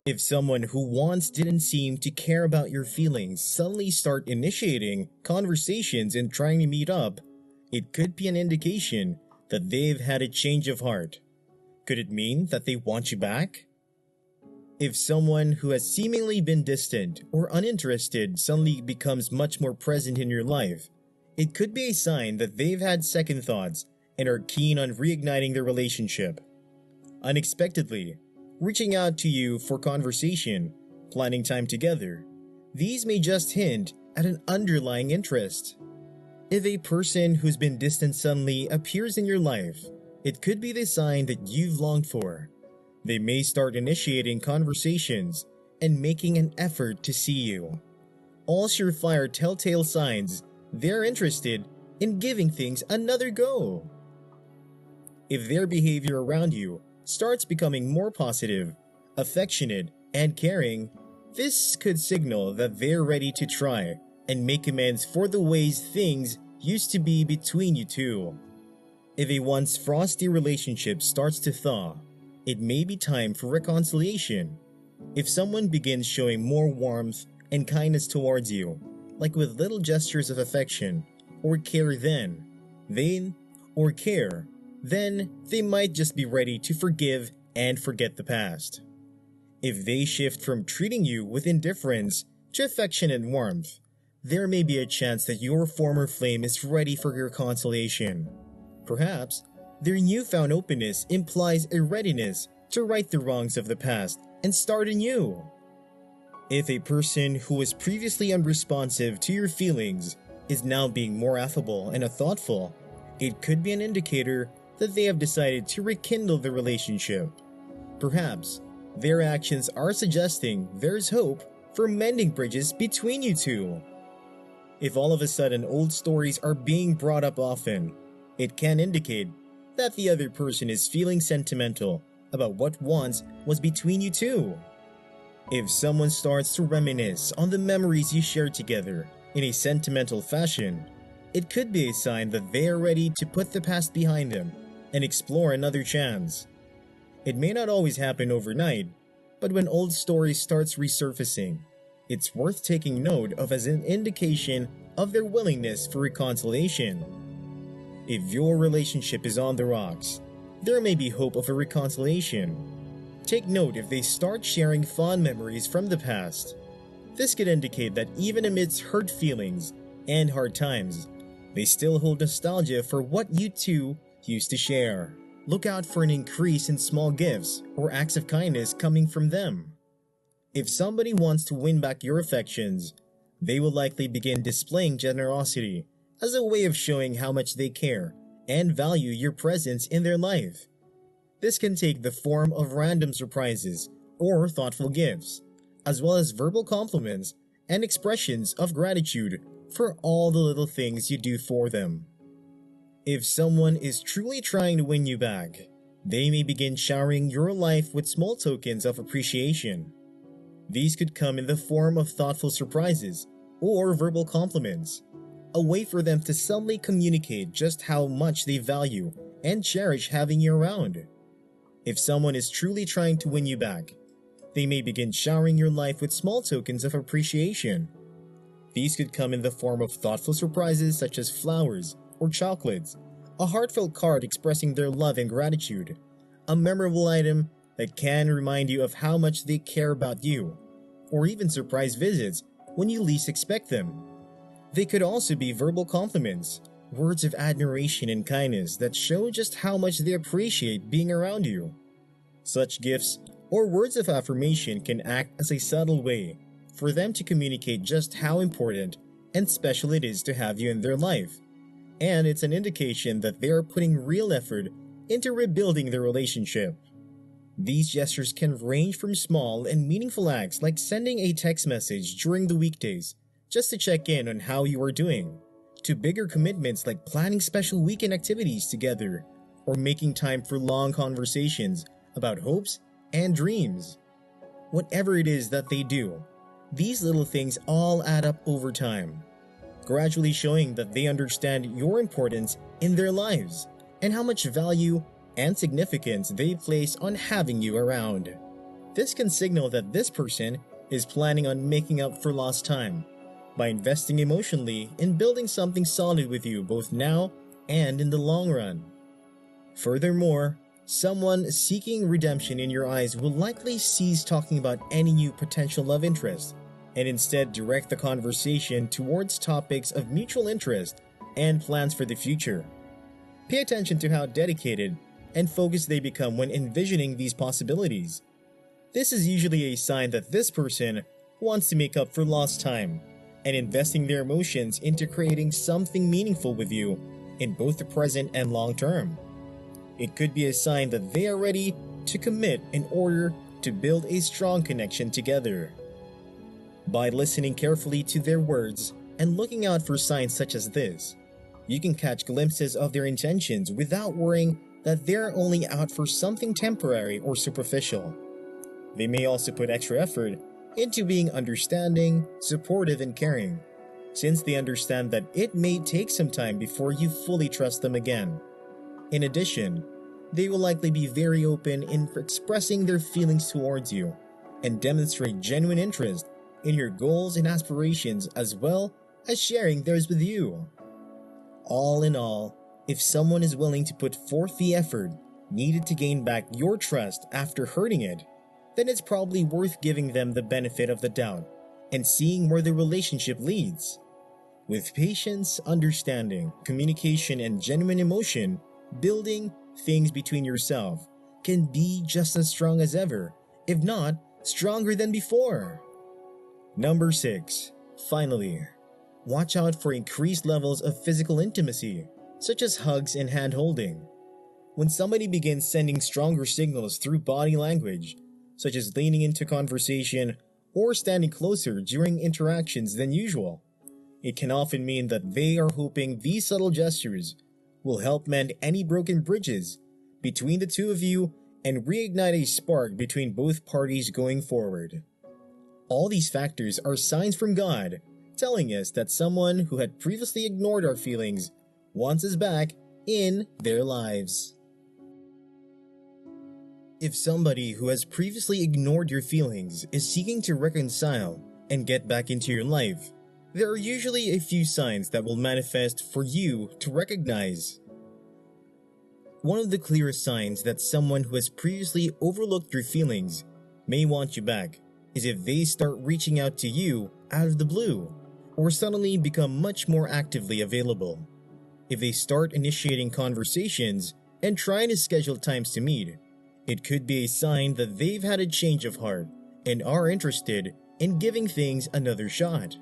If someone who once didn't seem to care about your feelings suddenly start initiating conversations and trying to meet up, it could be an indication that they've had a change of heart. Could it mean that they want you back? If someone who has seemingly been distant or uninterested suddenly becomes much more present in your life, it could be a sign that they've had second thoughts and are keen on reigniting the relationship. Unexpectedly, reaching out to you for conversation, planning time together, these may just hint at an underlying interest. If a person who's been distant suddenly appears in your life, it could be the sign that you've longed for. They may start initiating conversations and making an effort to see you. All surefire telltale signs they're interested in giving things another go. If their behavior around you starts becoming more positive, affectionate, and caring, this could signal that they're ready to try and make amends for the ways things used to be between you two. If a once frosty relationship starts to thaw, it may be time for reconciliation. If someone begins showing more warmth and kindness towards you, like with little gestures of affection or care then they might just be ready to forgive and forget the past. If they shift from treating you with indifference to affection and warmth, there may be a chance that your former flame is ready for your consolation. Perhaps their newfound openness implies a readiness to right the wrongs of the past and start anew. If a person who was previously unresponsive to your feelings is now being more affable and thoughtful, it could be an indicator that they have decided to rekindle the relationship. Perhaps their actions are suggesting there's hope for mending bridges between you two. If all of a sudden old stories are being brought up often, it can indicate that the other person is feeling sentimental about what once was between you two. If someone starts to reminisce on the memories you shared together in a sentimental fashion, it could be a sign that they are ready to put the past behind them and explore another chance. It may not always happen overnight, but when old stories starts resurfacing, it's worth taking note of as an indication of their willingness for reconciliation. If your relationship is on the rocks, there may be hope of a reconciliation. Take note if they start sharing fond memories from the past. This could indicate that even amidst hurt feelings and hard times, they still hold nostalgia for what you two used to share. Look out for an increase in small gifts or acts of kindness coming from them. If somebody wants to win back your affections, they will likely begin displaying generosity as a way of showing how much they care and value your presence in their life. This can take the form of random surprises or thoughtful gifts, as well as verbal compliments and expressions of gratitude for all the little things you do for them. If someone is truly trying to win you back, they may begin showering your life with small tokens of appreciation. These could come in the form of thoughtful surprises or verbal compliments, a way for them to subtly communicate just how much they value and cherish having you around. If someone is truly trying to win you back, they may begin showering your life with small tokens of appreciation. These could come in the form of thoughtful surprises such as flowers or chocolates, a heartfelt card expressing their love and gratitude, a memorable item that can remind you of how much they care about you, or even surprise visits when you least expect them. They could also be verbal compliments, words of admiration and kindness that show just how much they appreciate being around you. Such gifts or words of affirmation can act as a subtle way for them to communicate just how important and special it is to have you in their life, and it's an indication that they are putting real effort into rebuilding their relationship. These gestures can range from small and meaningful acts like sending a text message during the weekdays just to check in on how you are doing, to bigger commitments like planning special weekend activities together or making time for long conversations about hopes and dreams. Whatever it is that they do, these little things all add up over time, gradually showing that they understand your importance in their lives and how much value and significance they place on having you around. This can signal that this person is planning on making up for lost time by investing emotionally in building something solid with you both now and in the long run. Furthermore, someone seeking redemption in your eyes will likely cease talking about any new potential love interest and instead direct the conversation towards topics of mutual interest and plans for the future. Pay attention to how dedicated and focused they become when envisioning these possibilities. This is usually a sign that this person wants to make up for lost time and investing their emotions into creating something meaningful with you in both the present and long term. It could be a sign that they are ready to commit in order to build a strong connection together. By listening carefully to their words and looking out for signs such as this, you can catch glimpses of their intentions without worrying that they're only out for something temporary or superficial. They may also put extra effort into being understanding, supportive, and caring, since they understand that it may take some time before you fully trust them again. In addition, they will likely be very open in expressing their feelings towards you and demonstrate genuine interest in your goals and aspirations as well as sharing theirs with you. All in all, if someone is willing to put forth the effort needed to gain back your trust after hurting it, then it's probably worth giving them the benefit of the doubt and seeing where the relationship leads. With patience, understanding, communication, and genuine emotion, building things between yourself can be just as strong as ever, if not stronger than before. Number 6. Finally, watch out for increased levels of physical intimacy, such as hugs and hand-holding. When somebody begins sending stronger signals through body language, such as leaning into conversation or standing closer during interactions than usual, it can often mean that they are hoping these subtle gestures will help mend any broken bridges between the two of you and reignite a spark between both parties going forward. All these factors are signs from God telling us that someone who had previously ignored our feelings wants us back in their lives. If somebody who has previously ignored your feelings is seeking to reconcile and get back into your life, there are usually a few signs that will manifest for you to recognize. One of the clearest signs that someone who has previously overlooked your feelings may want you back is if they start reaching out to you out of the blue or suddenly become much more actively available. If they start initiating conversations and trying to schedule times to meet, it could be a sign that they've had a change of heart and are interested in giving things another shot.